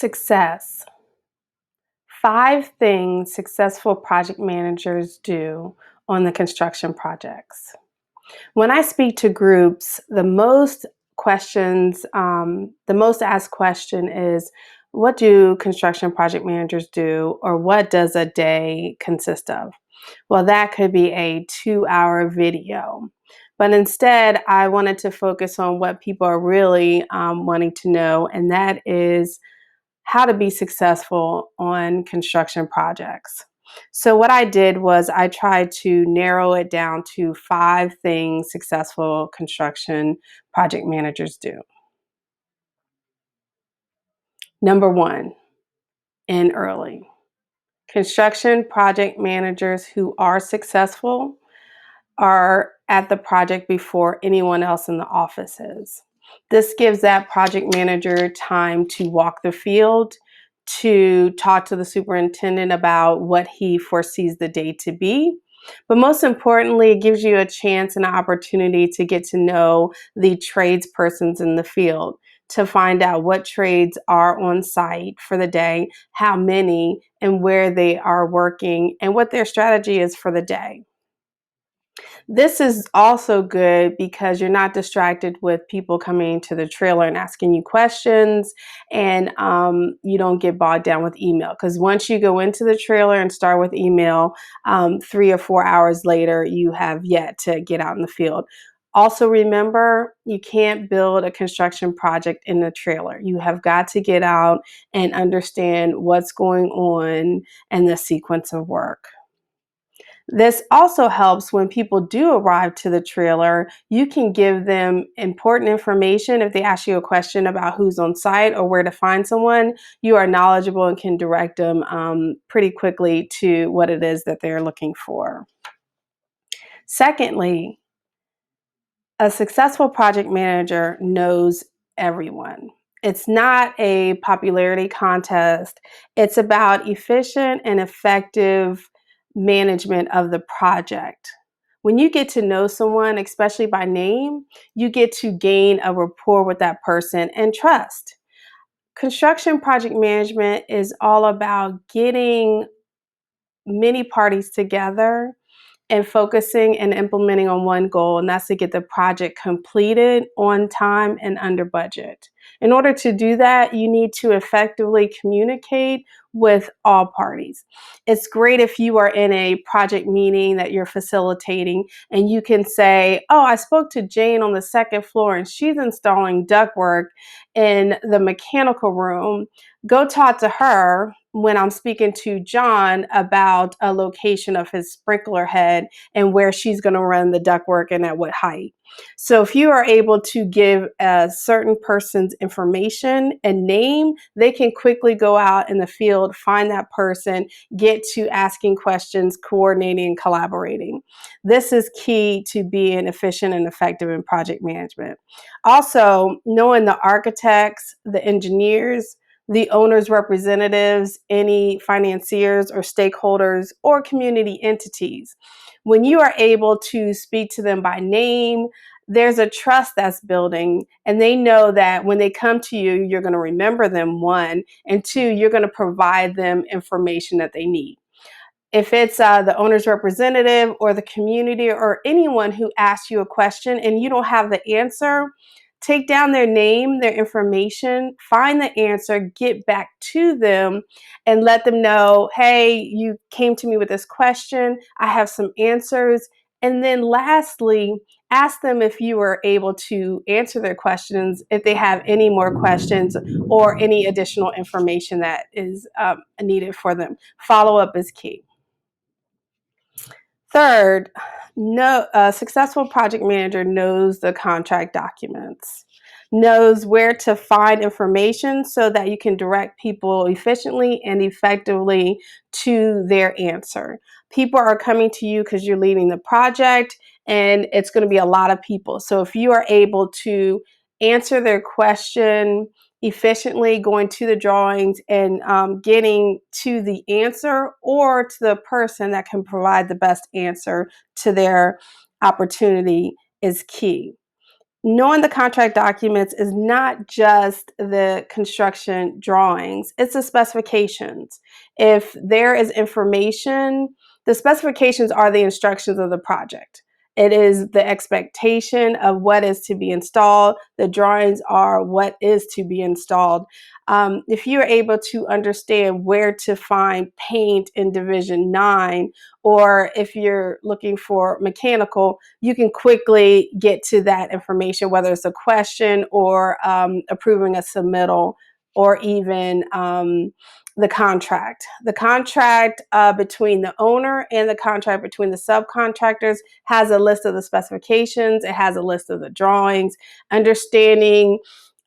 Success. 5 things successful project managers do on the construction projects. When I speak to groups, the most asked question is, what do construction project managers do, or what does a day consist of? Well, that could be a 2-hour video. But instead, I wanted to focus on what people are really wanting to know, and that is how to be successful on construction projects. So, what I did was I tried to narrow it down to 5 things successful construction project managers do. Number one, in early. Construction project managers who are successful are at the project before anyone else in the office is. This gives that project manager time to walk the field, to talk to the superintendent about what he foresees the day to be. But most importantly, it gives you a chance and an opportunity to get to know the tradespersons in the field, to find out what trades are on site for the day, how many, and where they are working, and what their strategy is for the day. This is also good because you're not distracted with people coming to the trailer and asking you questions, and you don't get bogged down with email. Because once you go into the trailer and start with email, 3 or 4 hours later, you have yet to get out in the field. Also, remember, you can't build a construction project in the trailer. You have got to get out and understand what's going on and the sequence of work. This also helps when people do arrive to the trailer. You can give them important information. If they ask you a question about who's on site or where to find someone, you are knowledgeable and can direct them pretty quickly to what it is that they're looking for. Secondly, a successful project manager knows everyone. It's not a popularity contest. It's about efficient and effective management of the project. When you get to know someone, especially by name, you get to gain a rapport with that person and trust. Construction project management is all about getting many parties together and focusing and implementing on one goal, and that's to get the project completed on time and under budget. In order to do that, you need to effectively communicate with all parties. It's great if you are in a project meeting that you're facilitating and you can say, "Oh, I spoke to Jane on the second floor and she's installing ductwork in the mechanical room. Go talk to her when I'm speaking to John about a location of his sprinkler head and where she's going to run the ductwork and at what height." So if you are able to give a certain person's information and name, they can quickly go out in the field, find that person, get to asking questions, coordinating, and collaborating. This is key to being efficient and effective in project management. Also, knowing the architects, the engineers, the owner's representatives, any financiers or stakeholders or community entities. When you are able to speak to them by name, there's a trust that's building, and they know that when they come to you, you're going to remember them, one, and two, you're going to provide them information that they need. If it's the owner's representative or the community or anyone who asks you a question and you don't have the answer, take down their name, their information, find the answer, get back to them, and let them know, "Hey, you came to me with this question. I have some answers." And then lastly, ask them if you were able to answer their questions, if they have any more questions or any additional information that is needed for them. Follow up is key. Third, a successful project manager knows the contract documents, knows where to find information so that you can direct people efficiently and effectively to their answer. People are coming to you because you're leading the project, and it's going to be a lot of people. So if you are able to answer their question efficiently, going to the drawings and getting to the answer or to the person that can provide the best answer to their opportunity is key. knowing the contract documents is not just the construction drawings, it's the specifications. If there is information, the specifications are the instructions of the project. It is the expectation of what is to be installed. The drawings are what is to be installed. If you're able to understand where to find paint in Division 9, or if you're looking for mechanical, you can quickly get to that information, whether it's a question or approving a submittal, or even the contract. The contract between the owner and the contract between the subcontractors has a list of the specifications. It has a list of the drawings. Understanding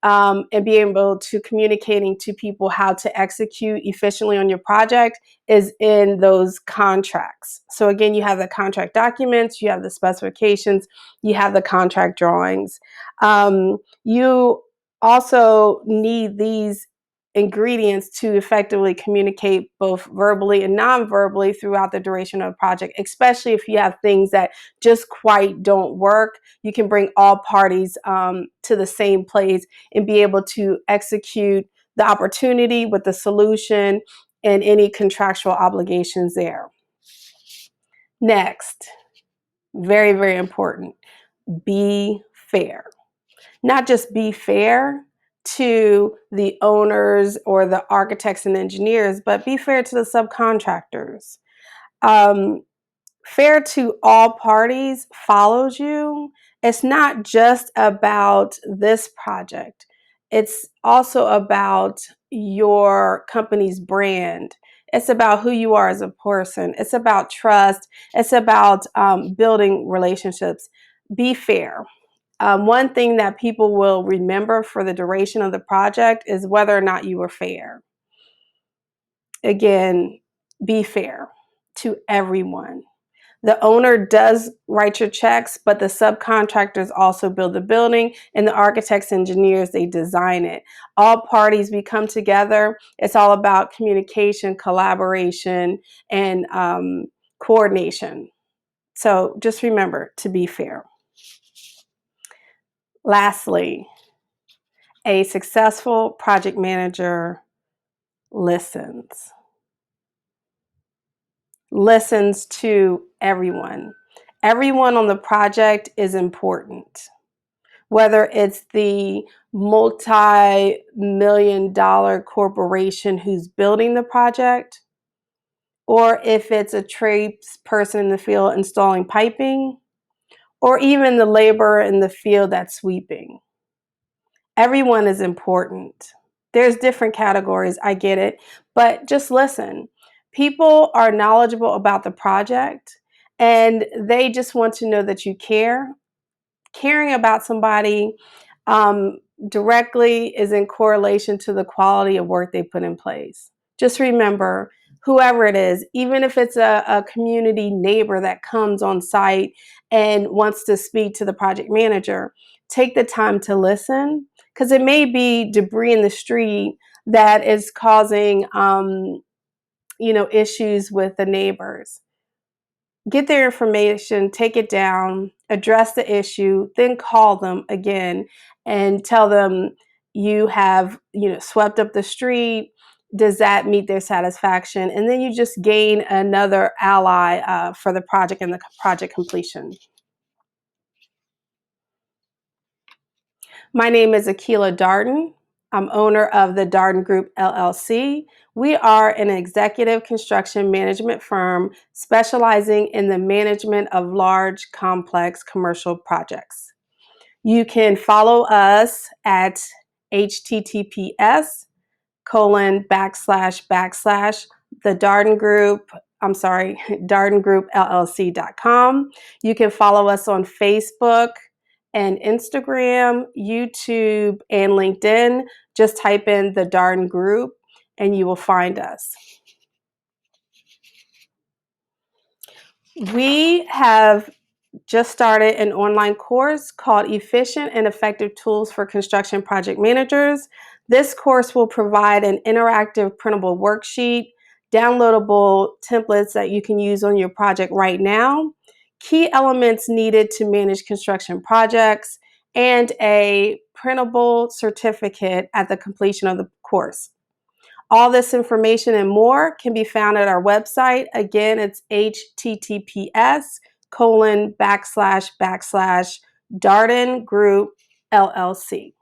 and being able to communicating to people how to execute efficiently on your project is in those contracts. So again, you have the contract documents, you have the specifications, you have the contract drawings. You also need these ingredients to effectively communicate both verbally and non-verbally throughout the duration of a project, especially if you have things that just quite don't work. You can bring all parties to the same place and be able to execute the opportunity with the solution and any contractual obligations there. Next, very, very important, be fair. Not just be fair to the owners or the architects and engineers, but be fair to the subcontractors. Fair to all parties follows you. It's not just about this project. It's also about your company's brand. It's about who you are as a person. It's about trust. It's about building relationships. Be fair. One thing that people will remember for the duration of the project is whether or not you were fair. Again, be fair to everyone. The owner does write your checks, but the subcontractors also build the building, and the architects, engineers, they design it. All parties, we come together. It's all about communication, collaboration, and coordination. So just remember to be fair. Lastly, a successful project manager listens. Listens to everyone. Everyone on the project is important. Whether it's the multi-million-dollar corporation who's building the project, or if it's a trades person in the field installing piping, or even the laborer in the field that's sweeping. Everyone is important. There's different categories, I get it, but just listen. People are knowledgeable about the project and they just want to know that you care. Caring about somebody directly is in correlation to the quality of work they put in place. Just remember, whoever it is, even if it's a community neighbor that comes on site and wants to speak to the project manager, take the time to listen, because it may be debris in the street that is causing issues with the neighbors. Get their information, take it down, address the issue, then call them again and tell them you have, swept up the street. Does that meet their satisfaction? And then you just gain another ally for the project and the project completion. My name is Akila Darden. I'm owner of the Darden Group, LLC. We are an executive construction management firm specializing in the management of large, complex commercial projects. You can follow us at https:// the Darden Group, Darden Group LLC.com. You can follow us on Facebook and Instagram, YouTube, and LinkedIn. Just type in the Darden Group and you will find us. We have just started an online course called Efficient and Effective Tools for Construction Project Managers. This course will provide an interactive printable worksheet, downloadable templates that you can use on your project right now, key elements needed to manage construction projects, and a printable certificate at the completion of the course. All this information and more can be found at our website. Again, it's https:// Darden Group LLC.